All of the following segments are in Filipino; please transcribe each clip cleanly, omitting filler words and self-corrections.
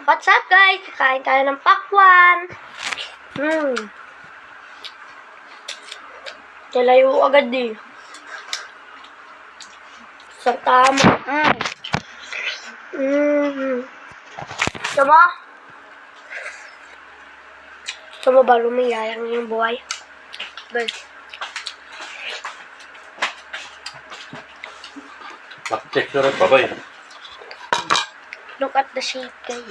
What's up guys? Kakain tayo ng pakwan. Talayo agad eh. Sa tama. Gusto mo? Gusto mo ba lumiyayang yung buhay? Guys. Check na rin, babay. Look at the shape, guys.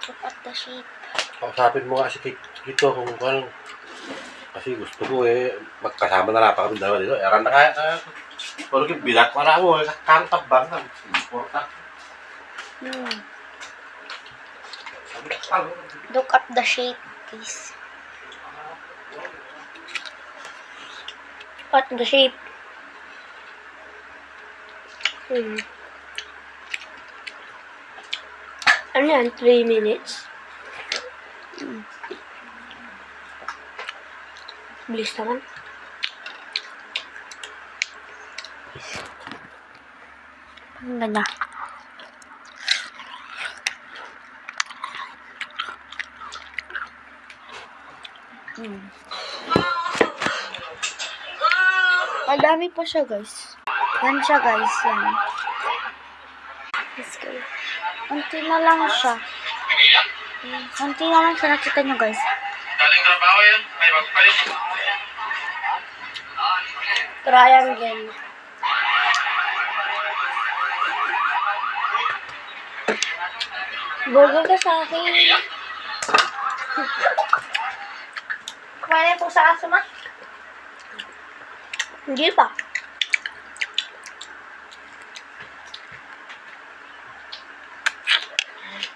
Look at the shape. Kausapin mo nga si Kito kung ano. Kasi gusto ko magkasama na lang pa kami dalawa dito. Eran na kaya. Pero yung bilat para mo, kang tabang na. Look at the shape, guys. Look at the shape. Ano yan? 3 minutes? Bilis naman. Ang ganda. Madami pa siya, guys. Yan siya, guys. Yan. Let's go. Kunti na lang siya. Kunti na lang siya. Nakita nyo, guys. Galing trabaho yan. May magpalit. Triangle. Burger ka sa akin. Kumain po sa aso, ma? Hindi pa.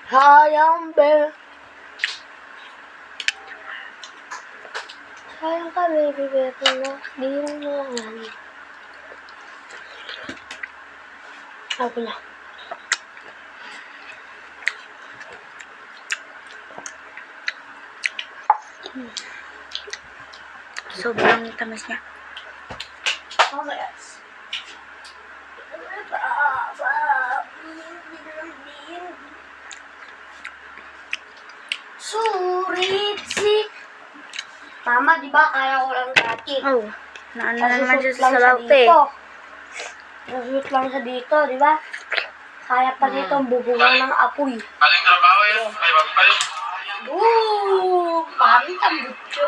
Sayang, be. Sayang ka, baby, baby, no? Di mo lang. Ako na. Sobrang tamis niya. Oh my gosh. Suritsi. Mama, di ba kaya ko lang dati? Oo. Naano na naman siya sa laute. Nasusot lang siya dito, di ba? Kaya pa dito ang bubungan ng apoy. Galing trabaho yan. May magpalit. Parang tambutso.